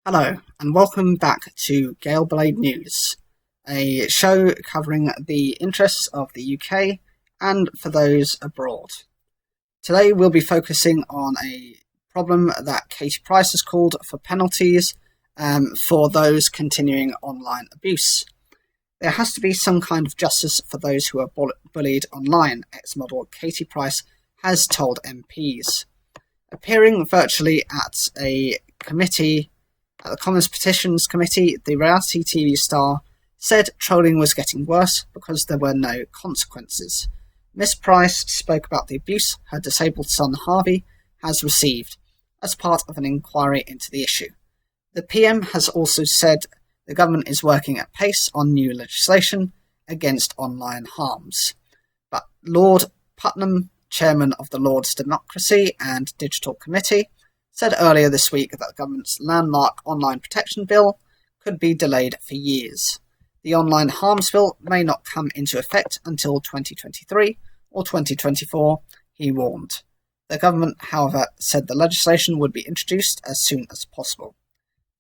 Hello, and welcome back to Gale Blade News, a show covering the interests of the UK and for those abroad. Today we'll be focusing on a problem that Katie Price has called for penalties for those continuing online abuse. There has to be some kind of justice for those who are bullied online, ex-model Katie Price has told MPs. Appearing virtually at a committee at the Commons Petitions Committee, the reality TV star said trolling was getting worse because there were no consequences. Miss Price spoke about the abuse her disabled son Harvey has received as part of an inquiry into the issue. The PM has also said the government is working at pace on new legislation against online harms. But Lord Putnam, chairman of the Lords Democracy and Digital Committee, said earlier this week that the government's landmark online protection bill could be delayed for years. The online harms bill may not come into effect until 2023 or 2024, he warned. The government, however, said the legislation would be introduced as soon as possible.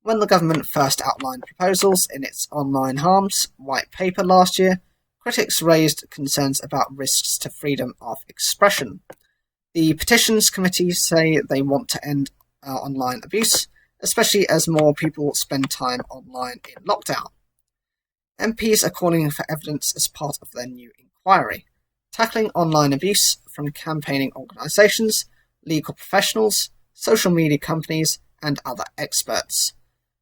When the government first outlined proposals in its online harms white paper last year, critics raised concerns about risks to freedom of expression. The Petitions Committee say they want to end online abuse, especially as more people spend time online in lockdown. MPs are calling for evidence as part of their new inquiry, tackling online abuse from campaigning organisations, legal professionals, social media companies and other experts.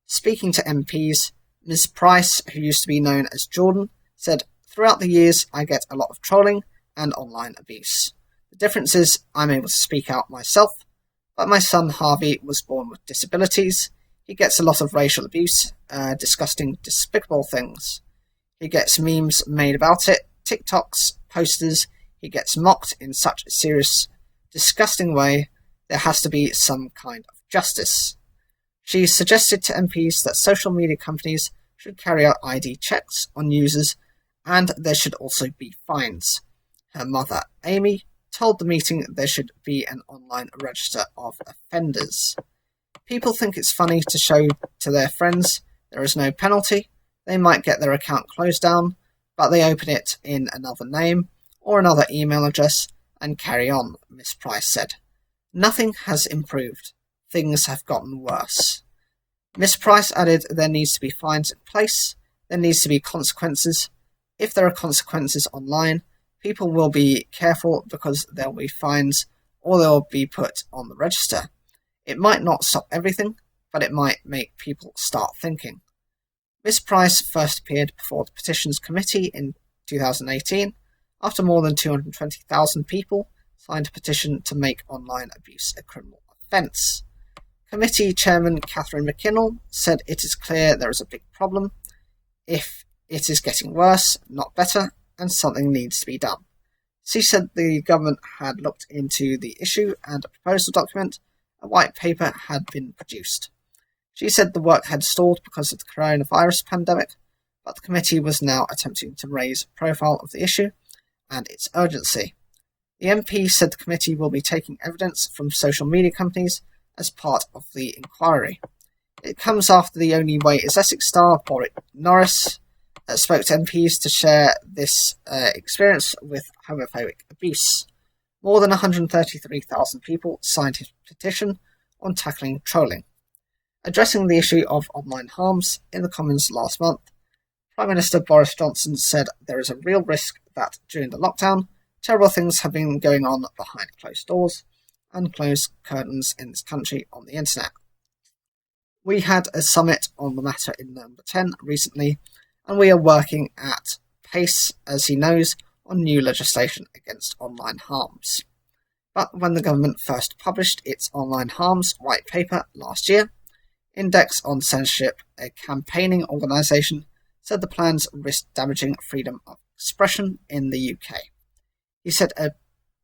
Speaking to MPs, Ms Price, who used to be known as Jordan, said, "Throughout the years I get a lot of trolling and online abuse. The difference is I'm able to speak out myself. But my son Harvey was born with disabilities. He gets a lot of racial abuse, disgusting, despicable things. He gets memes made about it, TikToks, posters. He gets mocked in such a serious, disgusting way. There has to be some kind of justice." She suggested to MPs that social media companies should carry out ID checks on users and there should also be fines. Her mother, Amy, told the meeting there should be an online register of offenders. People think it's funny to show to their friends there is no penalty. They might get their account closed down, but they open it in another name or another email address and carry on, Miss Price said. Nothing has improved. Things have gotten worse. Miss Price added there needs to be fines in place. There needs to be consequences. If there are consequences online, people will be careful because there will be fines or they will be put on the register. It might not stop everything, but it might make people start thinking. Miss Price first appeared before the Petitions Committee in 2018 after more than 220,000 people signed a petition to make online abuse a criminal offence. Committee Chairman Catherine McKinnell said it is clear there is a big problem. If it is getting worse, not better, and something needs to be done. She said the government had looked into the issue and a proposal document, a white paper, had been produced. She said the work had stalled because of the coronavirus pandemic, but the committee was now attempting to raise the profile of the issue and its urgency. The MP said the committee will be taking evidence from social media companies as part of the inquiry. It comes after the Only Way is Essex star Boris Norris spoke to MPs to share this experience with homophobic abuse. More than 133,000 people signed his petition on tackling trolling. Addressing the issue of online harms in the Commons last month, Prime Minister Boris Johnson said there is a real risk that during the lockdown, terrible things have been going on behind closed doors and closed curtains in this country on the internet. We had a summit on the matter in Number 10 recently, and we are working at pace, as he knows, on new legislation against online harms. But when the government first published its online harms white paper last year, Index on Censorship, a campaigning organisation, said the plans risk damaging freedom of expression in the UK. He said a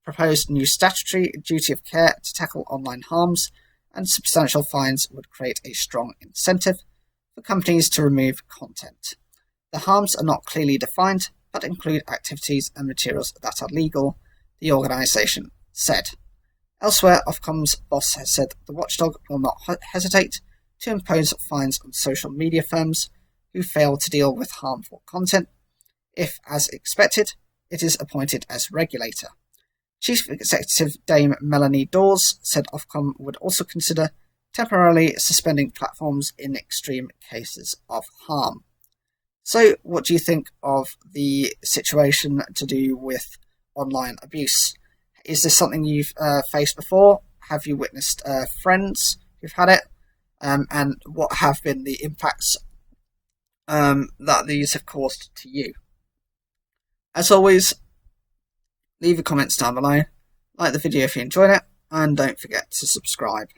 proposed new statutory duty of care to tackle online harms and substantial fines would create a strong incentive for companies to remove content. The harms are not clearly defined, but include activities and materials that are legal, the organisation said. Elsewhere, Ofcom's boss has said the watchdog will not hesitate to impose fines on social media firms who fail to deal with harmful content. If, as expected, it is appointed as regulator. Chief Executive Dame Melanie Dawes said Ofcom would also consider temporarily suspending platforms in extreme cases of harm. So, what do you think of the situation to do with online abuse? Is this something you've faced before? Have you witnessed friends who've had it? And what have been the impacts that these have caused to you? As always, leave your comments down below, like the video if you enjoyed it, and don't forget to subscribe.